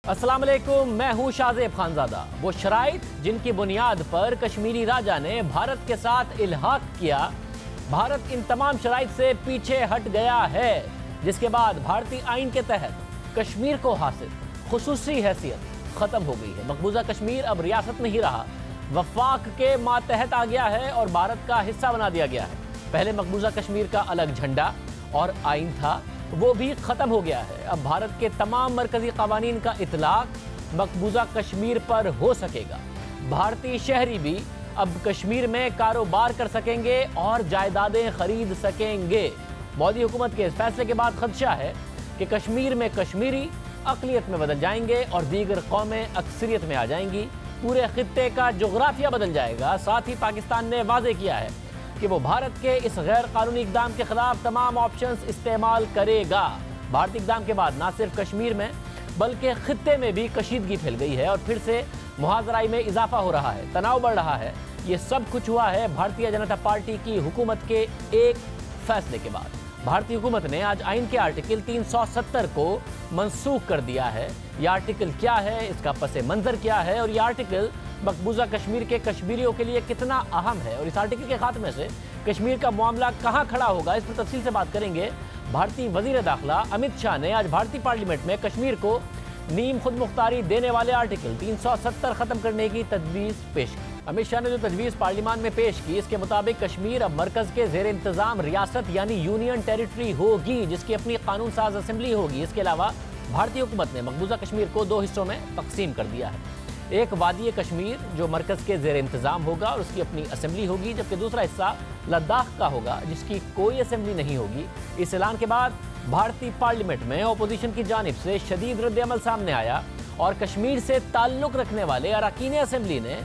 अस्सलाम वालेकुम, मैं हूं शाहजेब खानजादा। वो शराइत जिनकी बुनियाद पर कश्मीरी राजा ने भारत के साथ इल्हाक किया, भारत इन तमाम शराइत से पीछे हट गया है, जिसके बाद भारतीय आइन के तहत कश्मीर को हासिल खुसूसी हैसियत खत्म हो गई है। मकबूजा कश्मीर अब रियासत नहीं रहा, वफाक के मातहत आ गया है और भारत का हिस्सा बना दिया गया है। पहले मकबूजा कश्मीर का अलग झंडा और आइन था, वो भी ख़त्म हो गया है। अब भारत के तमाम मरकज़ी क़वानीन का इतलाक़ मकबूजा कश्मीर पर हो सकेगा। भारतीय शहरी भी अब कश्मीर में कारोबार कर सकेंगे और जायदादें खरीद सकेंगे। मोदी हुकूमत के इस फैसले के बाद खदशा है कि कश्मीर में कश्मीरी अक़लियत में बदल जाएंगे और दीगर कौमें अक्सरियत में आ जाएंगी। पूरे खित्ते का जोग्राफिया बदल जाएगा। साथ ही पाकिस्तान ने वाज़े किया है कि वो भारत के इस गैर कानूनी इक़दाम के खिलाफ तमाम ऑप्शंस इस्तेमाल करेगा। भारतीय इक़दाम के बाद न सिर्फ कश्मीर में बल्कि खित्ते में भी कशीदगी फैल गई है और फिर से मुहाजराई में इजाफा हो रहा है, तनाव बढ़ रहा है। ये सब कुछ हुआ है भारतीय जनता पार्टी की हुकूमत के एक फैसले के बाद। भारतीय हुकूमत ने आज आइन के आर्टिकल 370 को मनसूख कर दिया है। यह आर्टिकल क्या है, इसका पस मंज़र क्या है और यह आर्टिकल मकबूजा कश्मीर के कश्मीरियों के लिए कितना अहम है और इस आर्टिकल के खात्मे से कश्मीर का मामला कहाँ खड़ा होगा, इस पर तफसील से बात करेंगे। भारतीय वज़ीर दाखिला अमित शाह ने आज भारतीय पार्लियामेंट में कश्मीर को नीम खुद मुख्तारी देने वाले आर्टिकल 370 ख़त्म करने की तजवीज़ पेश की। अमित शाह ने जो तजवीज़ पार्लियामान में पेश की, इसके मुताबिक कश्मीर अब मरकज़ के ज़ेर इंतज़ाम रियासत यानी यूनियन टेरिटरी होगी, जिसकी अपनी कानून साज असम्बली होगी। इसके अलावा भारतीय हुकूमत ने मकबूजा कश्मीर को दो हिस्सों में तकसीम कर दिया है। एक वादी कश्मीर जो मरकज़ के ज़ेर इंतज़ाम होगा और उसकी अपनी असम्बली होगी, जबकि दूसरा हिस्सा लद्दाख का होगा जिसकी कोई असम्बली नहीं होगी। इस ऐलान के बाद भारतीय पार्लियामेंट में अपोजिशन की जानिब से शदीद रद्द-ए-अमल सामने आया और कश्मीर से ताल्लुक़ रखने वाले अरकान असम्बली ने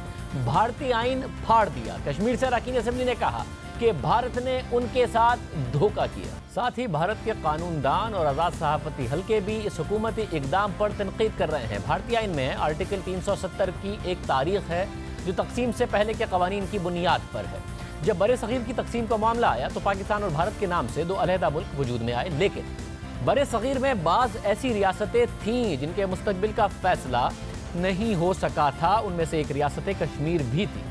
भारतीय आइन फाड़ दिया। कश्मीर से अरकान असम्बली ने कहा कि भारत ने उनके साथ धोखा किया। साथ ही भारत के कानूनदान और आज़ाद सहाफ़ती हल्के भी इस हुकूमती इक़दाम पर तनक़ीद कर रहे हैं। भारतीय आइन में आर्टिकल 370 की एक तारीख़ है जो तकसीम से पहले के क़वानीन की बुनियाद पर है। जब बरे सग़ीर की तकसीम का मामला आया तो पाकिस्तान और भारत के नाम से दो अलहदा मुल्क वजूद में आए, लेकिन बरे सग़ीर में बाज़ ऐसी रियासतें थीं जिनके मुस्तक़बिल का फ़ैसला नहीं हो सका था। उनमें से एक रियासत कश्मीर भी थी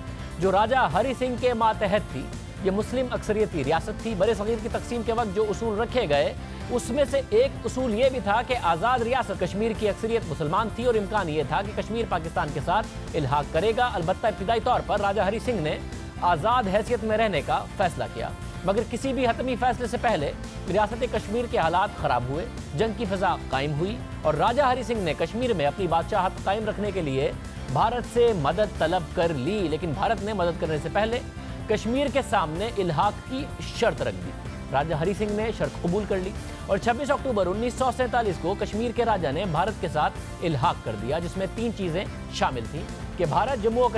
जो राजा हरि सिंह के मातहत थी। ये मुस्लिम अक्सरियती रियासत थी। बरे सग़ीर की तकसीम के वक्त जो उसूल रखे गए उसमें से एक उसूल ये भी था कि आज़ाद रियासत कश्मीर की अक्सरियत मुसलमान थी और इम्कान ये था कि कश्मीर पाकिस्तान के साथ इल्हाक करेगा। अलबत्ता इब्तिदाई तौर पर राजा हरि सिंह ने आज़ाद हैसियत में रहने का फ़ैसला किया, मगर किसी भी हतमी फ़ैसले से पहले रियासत कश्मीर के हालात ख़राब हुए, जंग की फ़िज़ा कायम हुई और राजा हरि सिंह ने कश्मीर में अपनी बादशाहत कायम रखने के लिए भारत से मदद तलब कर ली। लेकिन भारत ने मदद करने से पहले कश्मीर के सामने इल्हाक की शर्त रख दी। राजा हरि सिंह ने शर्त कबूल कर ली और 26 अक्टूबर 1947 को कश्मीर के राजा ने भारत के साथ इल्हाक कर दिया, जिसमें तीन चीज़ें शामिल थीं कि भारत जम्मू और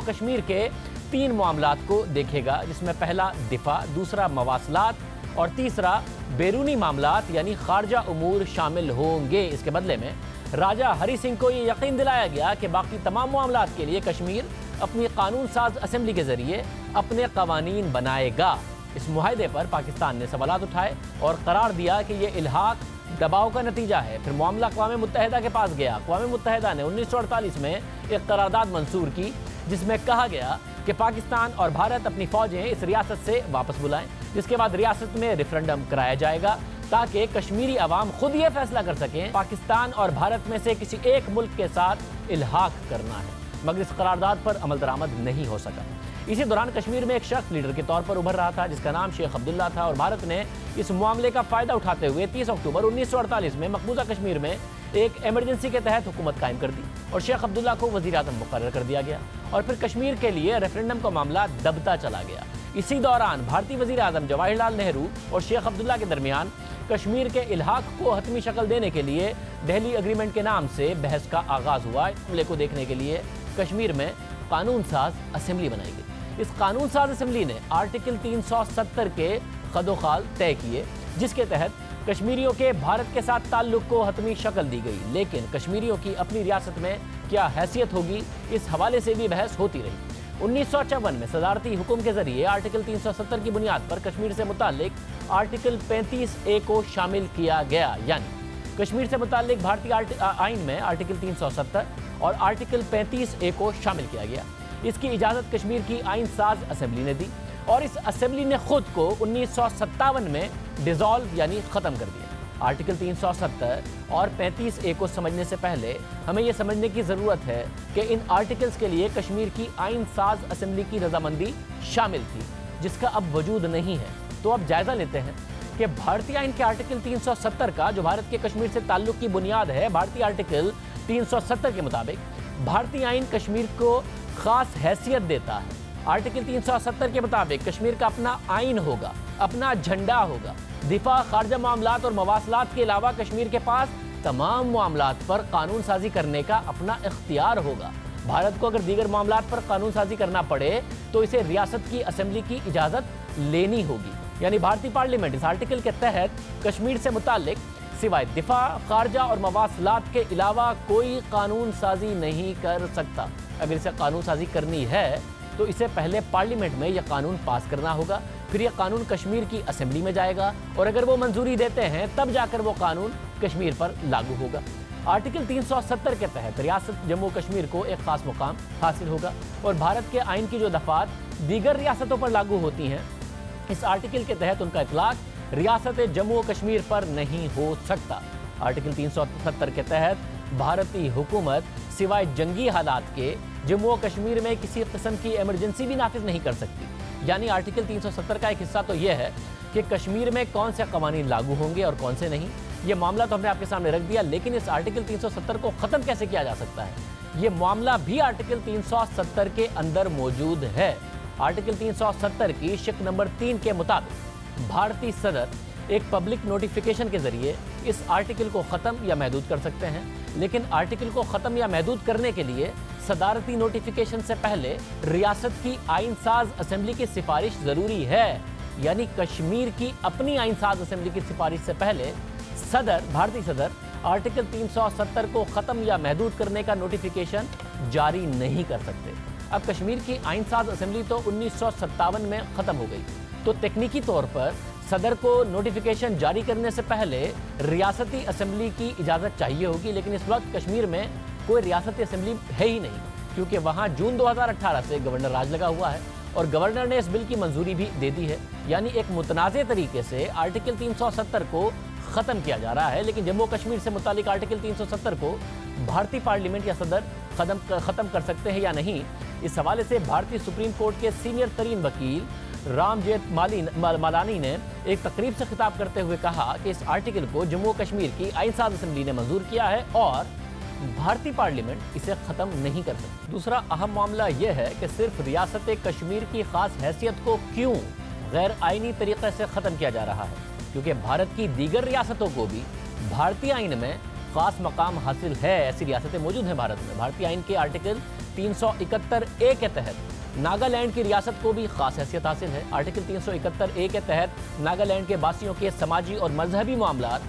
कश्मीर के तीन मामलात को देखेगा, जिसमें पहला दिफा, दूसरा मवासलात और तीसरा बैरूनी मामलात यानी खारजा उमूर शामिल होंगे। इसके बदले में राजा हरि सिंह को ये यकीन दिलाया गया कि बाकी तमाम मामलात के लिए कश्मीर अपनी कानून साज असम्बली के ज़रिए अपने कवानीन बनाएगा। इस मुआहदे पर पाकिस्तान ने सवालात उठाए और करार दिया कि यह इल्हाक दबाव का नतीजा है। फिर मामला अक़वाम मुत्तहिदा के पास गया। अक़वाम मुत्तहिदा ने 1948 में एक करारदाद मंसूर की जिसमें कहा गया कि पाकिस्तान और भारत अपनी फ़ौजें इस रियासत से वापस बुलाएं, जिसके बाद रियासत में रेफरेंडम कराया जाएगा ताकि कश्मीरी अवाम खुद ये फैसला कर सकें पाकिस्तान और भारत में से किसी एक मुल्क के साथ इल्हाक करना है। मगर इस करारदाद पर अमल दरामद नहीं हो सका। इसी दौरान कश्मीर में एक शख्स लीडर के तौर पर उभर रहा था जिसका नाम शेख अब्दुल्ला था और भारत ने इस मामले का फ़ायदा उठाते हुए 30 अक्टूबर 1948 में मकबूजा कश्मीर में एक एमरजेंसी के तहत हुकूमत कायम कर दी और शेख अब्दुल्ला को वज़ीर आज़म मुकर्रर कर दिया गया और फिर कश्मीर के लिए रेफरेंडम का मामला दबता चला गया। इसी दौरान भारतीय वज़ीर आज़म जवाहरलाल नेहरू और शेख अब्दुल्ला के दरमियान कश्मीर के इल्हाक को हतमी शक्ल देने के लिए दिल्ली एग्रीमेंट के नाम से बहस का आगाज़ हुआ। इस मामले को देखने के लिए कश्मीर में कानून साज असम्बली बनाई गई। इस कानून साज असम्बली ने आर्टिकल 370 के खदोखाल तय किए, जिसके तहत कश्मीरियों के भारत के साथ ताल्लुक़ को हतमी शक्ल दी गई। लेकिन कश्मीरियों की अपनी रियासत में क्या हैसियत होगी, इस हवाले से भी बहस होती रही। 1954 में सदारती हुक्म के जरिए आर्टिकल 370 की बुनियाद पर कश्मीर से मुताल्लिक आर्टिकल 35A को शामिल किया गया, यानी कश्मीर से मुताल्लिक भारतीय आइन में आर्टिकल 370 और आर्टिकल 35A को शामिल किया गया। इसकी इजाज़त कश्मीर की आइन साज असेंबली ने दी और इस असेंबली ने खुद को 1957 में डिसॉल्व यानी ख़त्म कर दिया। आर्टिकल 370 और 35A को समझने से पहले हमें यह समझने की ज़रूरत है कि इन आर्टिकल्स के लिए कश्मीर की आइन साज असेंबली की रजामंदी शामिल थी, जिसका अब वजूद नहीं है। तो अब जायज़ा लेते हैं कि भारतीय आइन के आर्टिकल 370 का, जो भारत के कश्मीर से ताल्लुक़ की बुनियाद है, भारतीय आर्टिकल 370 के मुताबिक भारतीय आइन कश्मीर को ख़ास हैसियत देता है। आर्टिकल 370 के मुताबिक कश्मीर का अपना आइन होगा, अपना झंडा होगा। दिफा, खारजा मामलात और मवासलात के अलावा कश्मीर के पास तमाम मामलात पर कानून साजी करने का अपना इख्तियार होगा। भारत को अगर दीगर मामलात पर कानून साजी करना पड़े तो इसे रियासत की असेंबली की इजाज़त लेनी होगी। यानी भारतीय पार्लियामेंट इस आर्टिकल के तहत कश्मीर से मुताल्लिक सिवाय दिफा, खारजा और मवासलात के अलावा कोई कानून साजी नहीं कर सकता। अगर इसे कानून साजी करनी है तो इसे पहले पार्लियामेंट में यह कानून पास करना होगा, फिर यह कानून कश्मीर की असेंबली में जाएगा और अगर वो मंजूरी देते हैं तब जाकर वो कानून कश्मीर पर लागू होगा। आर्टिकल 370 के तहत रियासत जम्मू कश्मीर को एक खास मुकाम हासिल होगा और भारत के आइन की जो दफात दीगर रियासतों पर लागू होती हैं, इस आर्टिकल के तहत उनका इतलाक रियासत जम्मू कश्मीर पर नहीं हो सकता। आर्टिकल 370 के तहत भारतीय हुकूमत सिवाय जंगी हालात के जम्मू और कश्मीर में किसी किस्म की इमरजेंसी भी नाफिज नहीं कर सकती। यानी आर्टिकल 370 का एक हिस्सा तो यह है कि कश्मीर में कौन से कवानीन लागू होंगे और कौन से नहीं। ये मामला तो हमने आपके सामने रख दिया, लेकिन इस आर्टिकल 370 को ख़त्म कैसे किया जा सकता है, ये मामला भी आर्टिकल 370 के अंदर मौजूद है। आर्टिकल 370 की शिक नंबर 3 के मुताबिक भारतीय सदर एक पब्लिक नोटिफिकेशन के जरिए इस आर्टिकल को ख़त्म या महदूद कर सकते हैं, लेकिन आर्टिकल को ख़त्म या महदूद करने के लिए सदारती नोटिफिकेशन से पहले रियासत की आइन साज असेंबली की सिफारिश ज़रूरी है। यानी कश्मीर की अपनी आइन साज असेंबली की सिफारिश से पहले भारतीय सदर आर्टिकल 370 को ख़त्म या महदूद करने का नोटिफिकेशन जारी नहीं कर सकते। अब कश्मीर की आइन साज असेंबली तो 1957 में ख़त्म हो गई, तो तकनीकी तौर पर सदर को नोटिफिकेशन जारी करने से पहले रियासती असेंबली की इजाज़त चाहिए होगी, लेकिन इस वक्त कश्मीर में कोई रियासती असेंबली है ही नहीं, क्योंकि वहाँ जून 2018 से गवर्नर राज लगा हुआ है और गवर्नर ने इस बिल की मंजूरी भी दे दी है। यानी एक मुतनाज़े तरीके से आर्टिकल 370 को ख़त्म किया जा रहा है, लेकिन जम्मू कश्मीर से मुतालिक आर्टिकल 370 को भारतीय पार्लियामेंट या सदर ख़त्म कर सकते हैं या नहीं। इस हवाले से भारतीय सुप्रीम कोर्ट के सीनियर तरीन वकील राम जेठमलानी ने एक तकरीब से खिताब करते हुए कहा कि इस आर्टिकल को जम्मू कश्मीर की आइन साज असेंबली ने मंजूर किया है और भारतीय पार्लियामेंट इसे ख़त्म नहीं कर सकती। दूसरा अहम मामला यह है कि सिर्फ रियासत कश्मीर की ख़ास हैसियत को क्यों गैर आइनी तरीके से ख़त्म किया जा रहा है, क्योंकि भारत की दीगर रियासतों को भी भारतीय आइन में ख़ास मकाम हासिल है। ऐसी रियासतें मौजूद हैं भारत में। भारतीय आइन के आर्टिकल 371A के तहत नागालैंड की रियासत को भी खास हैसियत हासिल है। आर्टिकल 371A के तहत नागालैंड के वासियों के समाजी और मजहबी मामलात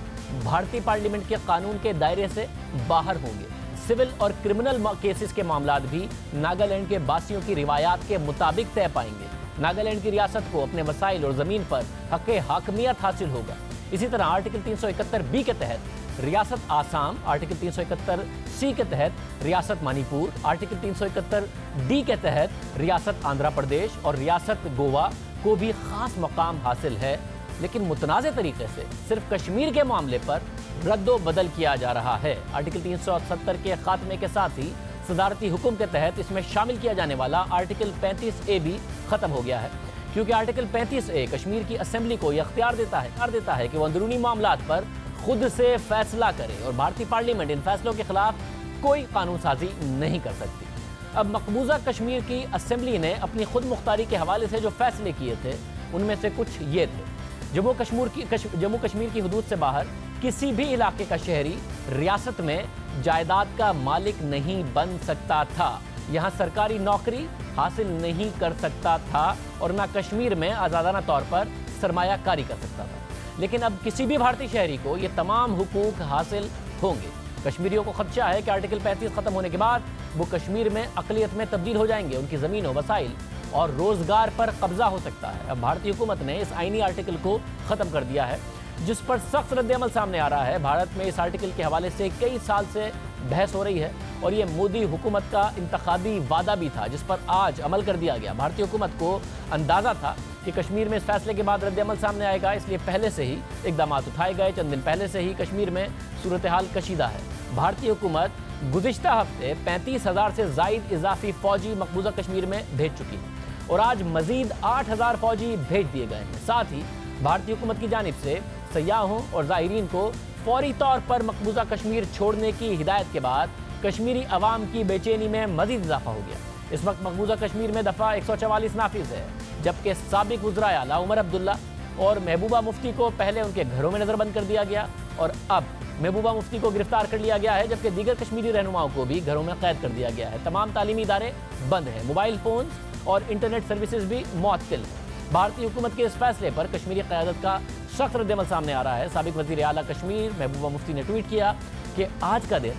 भारतीय पार्लियामेंट के कानून के दायरे से बाहर होंगे। सिविल और क्रिमिनल केसेस के मामलात भी नागालैंड के वासियों की रिवायात के मुताबिक तय पाएंगे। नागालैंड की रियासत को अपने वसाइल और ज़मीन पर हक़ हाकमियत हासिल होगा। इसी तरह आर्टिकल 371B के तहत रियासत आसाम, आर्टिकल 371C के तहत रियासत मणिपुर, आर्टिकल 371D के तहत रियासत आंध्र प्रदेश और रियासत गोवा को भी ख़ास मकाम हासिल है। लेकिन मुतनाज़े तरीके से सिर्फ कश्मीर के मामले पर रद्दो बदल किया जा रहा है। आर्टिकल 370 के खात्मे के साथ ही सदारती हुक्म के तहत इसमें शामिल किया जाने वाला आर्टिकल 35A भी ख़त्म हो गया है, क्योंकि आर्टिकल 35A कश्मीर की असेंबली को यह अख्तियार देता है कि वह अंदरूनी मामलात पर खुद से फैसला करे और भारतीय पार्लियामेंट इन फैसलों के खिलाफ कोई कानून साजी नहीं कर सकती। अब मकबूजा कश्मीर की असेंबली ने अपनी खुद मुख्तारी के हवाले से जो फैसले किए थे उनमें से कुछ ये थे। जम्मू कश्मीर की हदूद से बाहर किसी भी इलाके का शहरी रियासत में जायदाद का मालिक नहीं बन सकता था, यहाँ सरकारी नौकरी हासिल नहीं कर सकता था और ना कश्मीर में आज़ादाना तौर पर सरमायाकारी कर सकता था। लेकिन अब किसी भी भारतीय शहरी को ये तमाम हुकूक हासिल होंगे। कश्मीरियों को खदशा है कि आर्टिकल 35 ख़त्म होने के बाद वो कश्मीर में अक़लियत में तब्दील हो जाएंगे, उनकी ज़मीनों, वसाइल और रोज़गार पर कब्जा हो सकता है। अब भारतीय हुकूमत ने इस आइनी आर्टिकल को ख़त्म कर दिया है। जिस पर सख्त रद्द-ए-अमल सामने आ रहा है। भारत में इस आर्टिकल के हवाले से कई साल से बहस हो रही है और ये मोदी हुकूमत का इंतखाबी वादा भी था, जिस पर आज अमल कर दिया गया। भारतीय हुकूमत को अंदाजा था कि कश्मीर में इस फैसले के बाद रद्द-ए-अमल सामने आएगा, इसलिए पहले से ही इकदाम उठाए गए। चंद दिन पहले से ही कश्मीर में सूरत हाल कशीदा है। भारतीय हुकूमत गुज़िश्ता हफ्ते 35,000 से ज़ायद इजाफी फौजी मकबूजा कश्मीर में भेज चुकी है और आज मजीद 8,000 फौजी भेज दिए गए हैं। साथ ही भारतीय हुकूमत की जानिब से सयाहों और ज़ायरीन को फौरी तौर पर मकबूजा कश्मीर छोड़ने की हिदायत के बाद कश्मीरी अवाम की बेचैनी में मजीद इजाफा हो गया। इस वक्त मकबूजा कश्मीर में दफ़ा 144 नाफिज है, जबकि साबिक वज़ीर आला उमर अब्दुल्ला और महबूबा मुफ्ती को पहले उनके घरों में नज़रबंद कर दिया गया और अब महबूबा मुफ्ती को गिरफ्तार कर लिया गया है, जबकि दीगर कश्मीरी रहनुमाओं को भी घरों में कैद कर दिया गया है। तमाम तालीमी इदारे बंद हैं, मोबाइल फ़ोन और इंटरनेट सर्विसेज भी मुअत्तल हैं। भारतीय हुकूमत के इस फैसले पर कश्मीरी क़यादत का सख्त रद्द-ए-अमल सामने आ रहा है। साबिक वज़ीर आला कश्मीर महबूबा मुफ्ती ने ट्वीट किया कि आज का दिन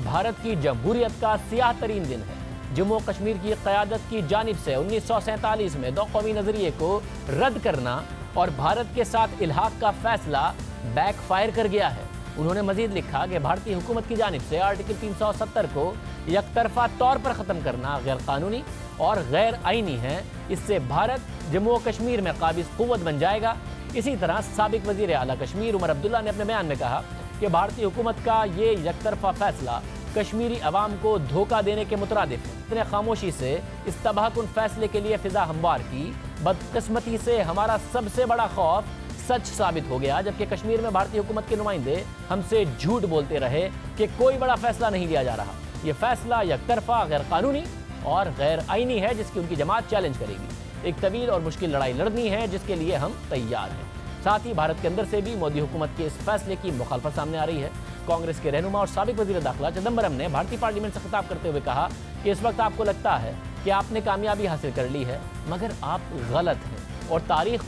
भारत की जमहूरियत का सियाह तरीन दिन है। जम्मू कश्मीर की क़यादत की जानिब से 1947 में 2 कौमी नज़रिए को रद्द करना और भारत के साथ इल्हाक का फैसला बैकफायर कर गया है। उन्होंने मजीद लिखा कि भारतीय हुकूमत की जानिब से आर्टिकल 370 को यकतरफा तौर पर ख़त्म करना गैर कानूनी और गैर आइनी है। इससे भारत जम्मू कश्मीर में काबिज क़ुव्वत बन जाएगा। इसी तरह साबिक वज़ीर आला कश्मीर उमर अब्दुल्ला ने अपने बयान में कहा कि भारतीय हुकूमत का ये यकतरफा फैसला कश्मीरी अवाम को धोखा देने के मुतरादिफ है। इतने खामोशी से इस तबाहकुन फैसले के लिए फिजा हमवार की। बदकिस्मती से हमारा सबसे बड़ा खौफ सच साबित हो गया, जबकि कश्मीर में भारतीय हुकूमत के नुमाइंदे हमसे झूठ बोलते रहे कि कोई बड़ा फैसला नहीं लिया जा रहा। ये फैसला यकतरफा, गैर कानूनी और गैर आइनी है, जिसकी उनकी जमात चैलेंज करेगी। एक तवील और मुश्किल लड़ाई लड़नी है, जिसके लिए हम तैयार हैं। साथ ही भारत के अंदर से भी मोदी हुकूमत के इस फैसले की मुखालफत सामने आ रही है। कांग्रेस के रहनुमा और साबिक वज़ीर दाखिला चिदंबरम ने भारतीय पार्लियामेंट से खिताब करते हुए कहा कि इस वक्त आपको लगता है कि आपने कामयाबी हासिल कर ली है, मगर आप गलत हैं और तारीख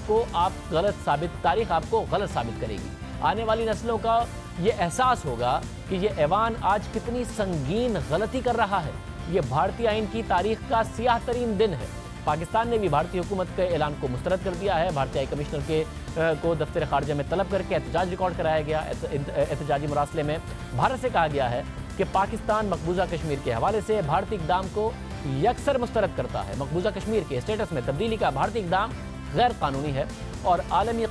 आपको गलत साबित करेगी। आने वाली नस्लों का ये एहसास होगा कि ये ऐवान आज कितनी संगीन गलती कर रहा है। ये भारतीय आइन की तारीख का सियाह तरीन दिन है। पाकिस्तान ने भी भारतीय हुकूमत के ऐलान को मुस्तरद कर दिया है। भारतीय हाई कमिश्नर को दफ्तर खारजा में तलब करके एहतजाज रिकॉर्ड कराया गया। एहतजाजी मुरासले में भारत से कहा गया है कि पाकिस्तान मकबूजा कश्मीर के हवाले से भारतीय इक़दाम को यकसर मुस्तरद करता है। मकबूजा कश्मीर के स्टेटस में तब्दीली का भारतीय इक़दाम गैर कानूनी है और आलमी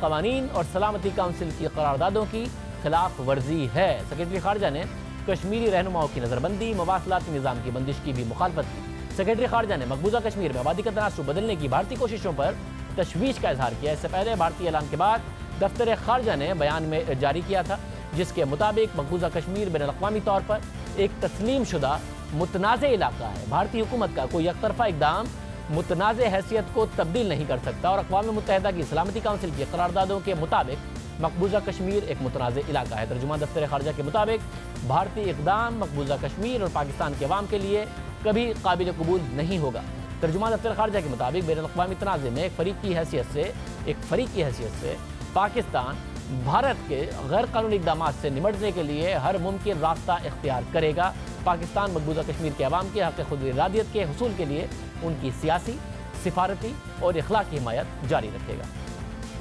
कवानीन और सलामती काउंसिल की करारदादों की खिलाफ वर्जी है। सेक्रेटरी खारजा ने कश्मीरी रहनुमाओं की नज़रबंदी, मवासलाती निज़ाम की बंदिश की भी मुखालफत की। सेक्रेटरी खारजा ने मकबूजा कश्मीर में आबादी का तनासुब बदलने की भारतीय कोशिशों पर तशवीश का इजहार किया। इससे पहले भारतीय ऐलान के बाद दफ्तर खारजा ने बयान में जारी किया था, जिसके मुताबिक मकबूजा कश्मीर बैनुल-अक़वामी तौर पर एक तस्लीम शुदा मुतनाज़े इलाका है। भारतीय हुकूमत का कोई एकतरफा इक़दाम मुतनाज़े हैसियत को तब्दील नहीं कर सकता और अक़वाम मुत्तहिदा की सलामती काउंसिल की करारदादों के मुताबिक मकबूजा कश्मीर एक मुतनाज़े इलाका है। तर्जुमा दफ्तर खारजा के मुताबिक भारतीय इक़दाम मकबूजा कश्मीर और पाकिस्तान के अवाम के लिए कभी काबिल कबूल नहीं होगा। तर्जुमा दफ्तर खारजा के मुताबिक बैनुल-अक़वामी तनाज़े में एक फ़रीक की हैसियत से पाकिस्तान भारत के गैर कानूनी इक़दामात से निमटने के लिए हर मुमकिन रास्ता इख्तियार करेगा। पाकिस्तान मकबूजा कश्मीर के अवाम के हक़ खुद इरादियत के हुसूल के लिए उनकी सियासी, सिफारती और इखलाकी हिमायत जारी रखेगा।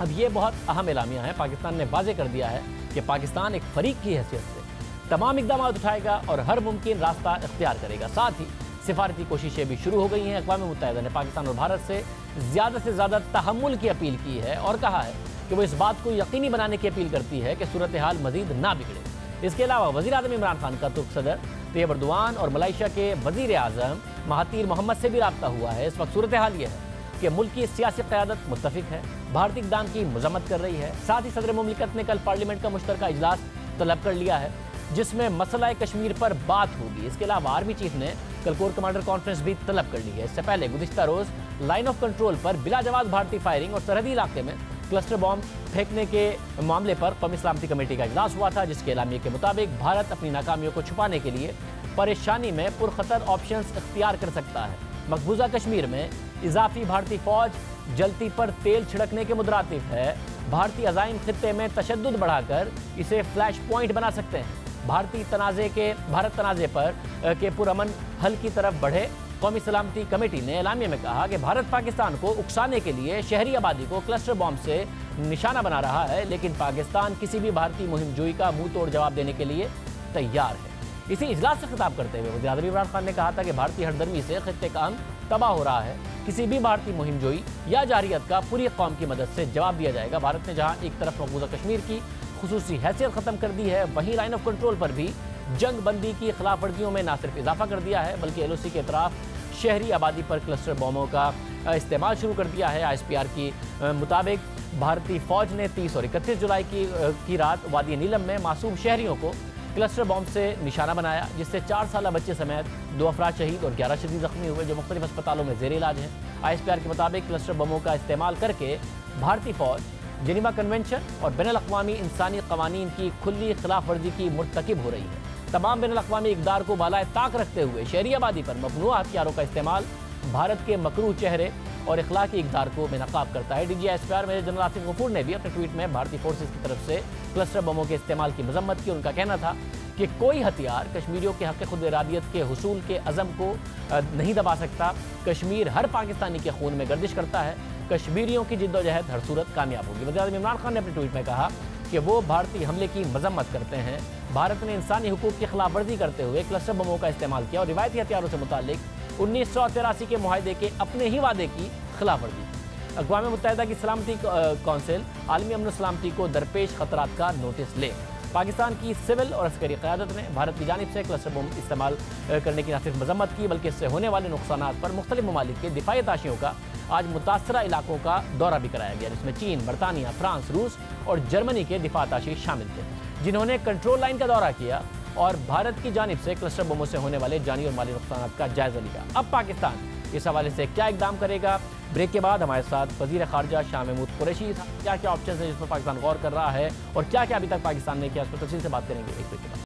अब ये बहुत अहम एलामिया है। पाकिस्तान ने वाज़ेह कर दिया है कि पाकिस्तान एक फ़रीक की हैसियत से तमाम इक़दाम उठाएगा और हर मुमकिन रास्ता इख्तियार करेगा। साथ ही सिफारती कोशिशें भी शुरू हो गई हैं। अक़वाम मुत्तहिदा ने पाकिस्तान और भारत से ज़्यादा तहम्मुल की अपील की है और कहा है कि वो इस बात को यकीनी बनाने की अपील करती है कि सूरत हाल मज़ीद ना बिगड़े। इसके अलावा वज़ीर आज़म इमरान खान का तुर्क सदर तैयब एर्दोआन और मलेशिया के वज़ीर आज़म महातीर मोहम्मद से भी रब्ता हुआ है। इस वक्त सूरत हाल ये है कि मुल्क की सियासी क़यादत मुत्तफ़िक है, भारतीय इक़दाम की मज़म्मत कर रही है। साथ ही सदर मुमलिकत ने कल पार्लियामेंट का मुश्तरका इजलास तलब कर लिया है, जिसमें मसला कश्मीर पर बात होगी। इसके अलावा आर्मी चीफ ने कल कोर कमांडर कॉन्फ्रेंस भी तलब कर ली है। इससे पहले गुज़िश्ता रोज़ लाइन ऑफ कंट्रोल पर बिलाजवाब भारतीय फायरिंग और सरहदी इलाके में क्लस्टर बॉम्ब फेंकने के मामले पर कौमी सलामती कमेटी का इजलास हुआ था, जिसके एलामिये के मुताबिक भारत अपनी नाकामियों को छुपाने के लिए परेशानी में पुरखतर ऑप्शंस इख्तियार कर सकता है। मकबूजा कश्मीर में इजाफी भारतीय फौज जलती पर तेल छिड़कने के मुतरातिफ है। भारतीय अज़ाइम खित्ते में तशद्दुद बढ़ाकर इसे फ्लैश पॉइंट बना सकते हैं। भारत तनाज़े पर के पुरअमन हल की तरफ बढ़े कौमी सलामती कमेटी ने एलामिया में कहा कि भारत पाकिस्तान को उकसाने के लिए शहरी आबादी को क्लस्टर बॉम्ब से निशाना बना रहा है, लेकिन पाकिस्तान किसी भी भारतीय मुहिमजोई का मुंह तोड़ जवाब देने के लिए तैयार है। इसी इजलास से खिताब करते हुए वज़ीर-ए-आज़म इमरान खान ने कहा था कि भारतीय हरदर्मी से खित्ते का अमन तबाह हो रहा है। किसी भी भारतीय मुहिमजोई या जारियत का पूरी कौम की मदद से जवाब दिया जाएगा। भारत ने जहां एक तरफ मकबूजा कश्मीर की खुसूसी हैसियत ख़त्म कर दी है, वहीं लाइन ऑफ कंट्रोल पर भी जंग बंदी की खिलाफ वर्जियों में न सिर्फ इजाफा कर दिया है, बल्कि LOC के अतराफ शहरी आबादी पर क्लस्टर बमों का इस्तेमाल शुरू कर दिया है। ISPR की मुताबिक भारतीय फ़ौज ने 30 और 31 जुलाई की रात वादी नीलम में मासूम शहरियों को क्लस्टर बॉम्ब से निशाना बनाया, जिससे 4 साल बच्चे समेत 2 अफराद शहीद और 11 शदीद जख्मी हुए, जो मुख्तलिफ अस्पतालों में ज़ेर इलाज हैं। ISPR के मुताबिक क्लस्टर बमों का इस्तेमाल करके भारतीय फ़ौज जिनेवा कन्वेंशन और बैनुल-अक़वामी इंसानी क़वानीन की खुली खिलाफ वर्जी की मुर्तकिब हो रही है। तमाम बैनुल-अक़वामी इक़दार को बालाए ताक रखते हुए शहरी आबादी पर ममनूअ हथियारों का इस्तेमाल भारत के मकरूह चेहरे और इखलाकी इक़दार को बेनकाब करता है। DG ISPR major general Asif Ghafoor ने भी अपने ट्वीट में भारतीय फोर्सेज की तरफ से क्लस्टर बमों के इस्तेमाल की मजम्मत की। उनका कहना था कि कोई हथियार कश्मीरियों के हक़ खुद इरादियत के हुसूल के अज़म को नहीं दबा सकता। कश्मीर हर पाकिस्तानी के खून में गर्दिश करता है। कश्मीरियों की जिद्दोजहद हर सूरत कामयाब होगी। वज़ीर-ए-आज़म इमरान खान ने अपने ट्वीट में कहा कि वो भारतीय हमले की मजम्मत करते हैं। भारत ने इंसानी हुकूक की खिलाफ वर्जी करते हुए क्लस्टर बमों का इस्तेमाल किया और रिवायती हथियारों से मुतालिक 1983 के मुआहदे के अपने ही वादे की खिलाफ वर्जी। अक़वाम मुत्तहिदा की सलामती कौंसिल आलमी अमन सलामती को दरपेश खतरात का नोटिस ले। पाकिस्तान की सिविल और अस्करी क़यादत ने भारत की जानिब से क्लस्टर बम इस्तेमाल करने की न सिर्फ मजम्मत की, बल्कि इससे होने वाले नुकसानात पर मुख्तलिफ ममालिक के दिफाई ताशियों का आज मुतासरा इलाकों का दौरा भी कराया गया, जिसमें चीन, बरतानिया, फ्रांस, रूस और जर्मनी के दिफा ताशी शामिल थे, जिन्होंने कंट्रोल लाइन का दौरा किया और भारत की जानिब से क्लस्टर बमों से होने वाले जानी और माली नुकसानात का जायजा लिया। अब पाकिस्तान इस हवाले से क्या इकदाम करेगा? ब्रेक के बाद हमारे साथ वज़ीर ख़ारजा शाह महमूद कुरैशी क्या क्या ऑप्शन है जिस पर पाकिस्तान गौर कर रहा है और क्या क्या अभी तक पाकिस्तान ने किया, इस पर तफसील से बात करेंगे एक ब्रेक के बाद।